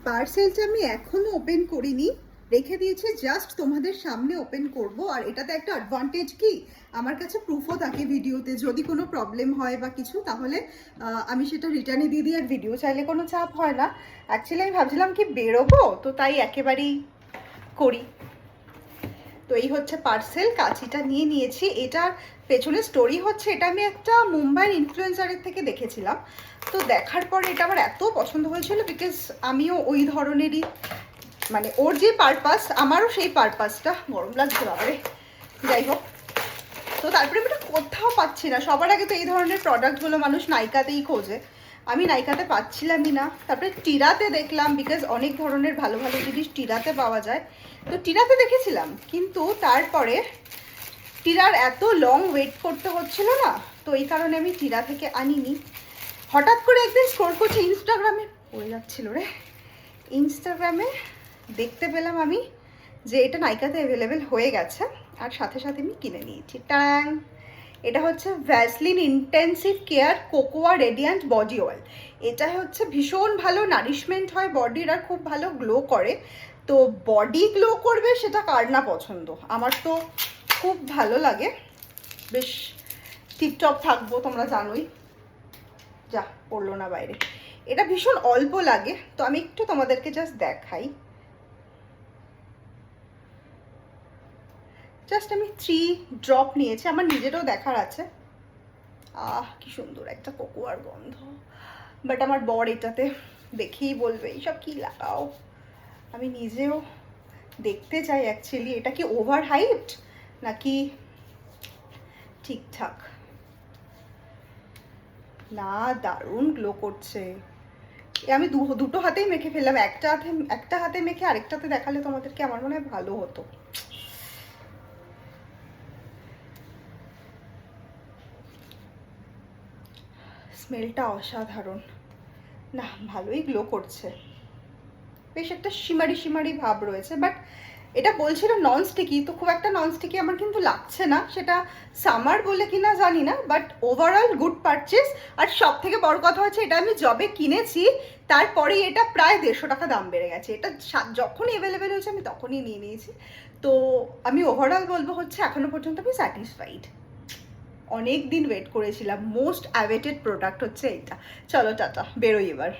পার্সেলটা আমি এখনো ওপেন করিনি, রেখে দিয়েছি জাস্ট তোমাদের সামনে ওপেন করব। আর এটাতে একটা অ্যাডভান্টেজ কি, আমার কাছে প্রুফও থাকে ভিডিওতে, যদি কোনো প্রবলেম হয় বা কিছু তাহলে আমি সেটা রিটার্নে দিয়ে দিই, আর ভিডিও চাইলে কোনো চাপ হয় না। অ্যাকচুয়ালি আমি ভাবছিলাম কি বেরোবো, তো তাই একেবারেই করি। তো এই হচ্ছে পার্সেল, কাঁচিটা নিয়ে নিয়েছি। এটার পেছনে স্টোরি হচ্ছে, এটা আমি একটা মুম্বাইয়ের ইনফ্লুয়েন্সারের থেকে দেখেছিলাম। তো দেখার পরে এটা আমার এত পছন্দ হয়েছিল, বিকজ আমিও ওই ধরনেরই, মানে ওর যে পারপাস আমারও সেই পারপাসটা। গরম লাগছে বাবারে, যাই হোক। তো তারপরে আমি এটা কোথাও পাচ্ছি না। সবার আগে তো এই ধরনের প্রোডাক্টগুলো মানুষ নাইকাতেই খোঁজে, আমি নাইকাতে পাচ্ছিলামই না। তারপরে টিরাতে দেখলাম, বিকজ অনেক ধরনের ভালো ভালো জিনিস টিরাতে পাওয়া যায়। তো টিরাতে দেখেছিলাম, কিন্তু তারপরে টিরার এত লং ওয়েট করতে হচ্ছিল না, তো এই কারণে আমি টিরা থেকে আনিনি। হঠাৎ করে একদিন স্ক্রল করছি ইনস্টাগ্রামে, পড়ে যাচ্ছিল রে, ইনস্টাগ্রামে দেখতে পেলাম আমি যে এটা নাইকাতে অ্যাভেলেবেল হয়ে গেছে, আর সাথে সাথে আমি কিনে নিয়েছি। ট্যাং, এটা হচ্ছে Vaseline intensive care cocoa radiant body oil. এটা হচ্ছে ভীষণ ভালো নারিশমেন্ট হয় বডির, আর খুব ভালো গ্লো করে। তো বডি গ্লো করবে সেটা কার না পছন্দ, আমার তো খুব ভালো লাগে, বেশ টিপটপ থাকবো, তোমরা জানোই। যা পড়লো না বাইরে, এটা ভীষণ অল্প লাগে। তো আমি একটু তোমাদেরকে জাস্ট দেখাই, জাস্ট আমি 3 ড্রপ নিয়েছি, আমার নিজেরও দেখার আছে। কি সুন্দর একটা কোকোয়ার গন্ধ, বাট আমার বর এটাতে দেখেই বলবে এইসব কি লাগাও। আমি নিজেও দেখতে চাই অ্যাকচুয়ালি এটা কি ওভার হাইপড নাকি ঠিকঠাক। না, দারুণ গ্লো করছে। আমি দুটো হাতেই মেখে ফেললাম, একটা হাতে মেখে আরেকটাতে দেখালে তোমাদেরকে আমার মনে হয় ভালো হতো। স্মেলটা অসাধারণ, না ভালোই গ্লো করছে, বেশ একটা শিমারি শিমারি ভাব রয়েছে। বাট এটা বলছিল নন স্টিকি, তো খুব একটা নন স্টিকি আমার কিন্তু লাগছে না, সেটা সামার বলে কিনা জানি না, বাট ওভারঅল গুড পারচেস। আর সব থেকে বড় কথা হচ্ছে, এটা আমি যবে কিনেছি তারপরেই এটা প্রায় 150 টাকা দাম বেড়ে গেছে। এটা যখনই অ্যাভেলেবেল হয়েছে আমি তখনই নিয়ে নিয়েছি। তো আমি ওভারঅল বলবো হচ্ছে এখনো পর্যন্ত আমি স্যাটিসফাইড। অনেক দিন ওয়েট করেছিলাম, মোস্ট অ্যাওয়েটেড প্রোডাক্ট হচ্ছে এটা। চলো টাটা, বেরোই এবার।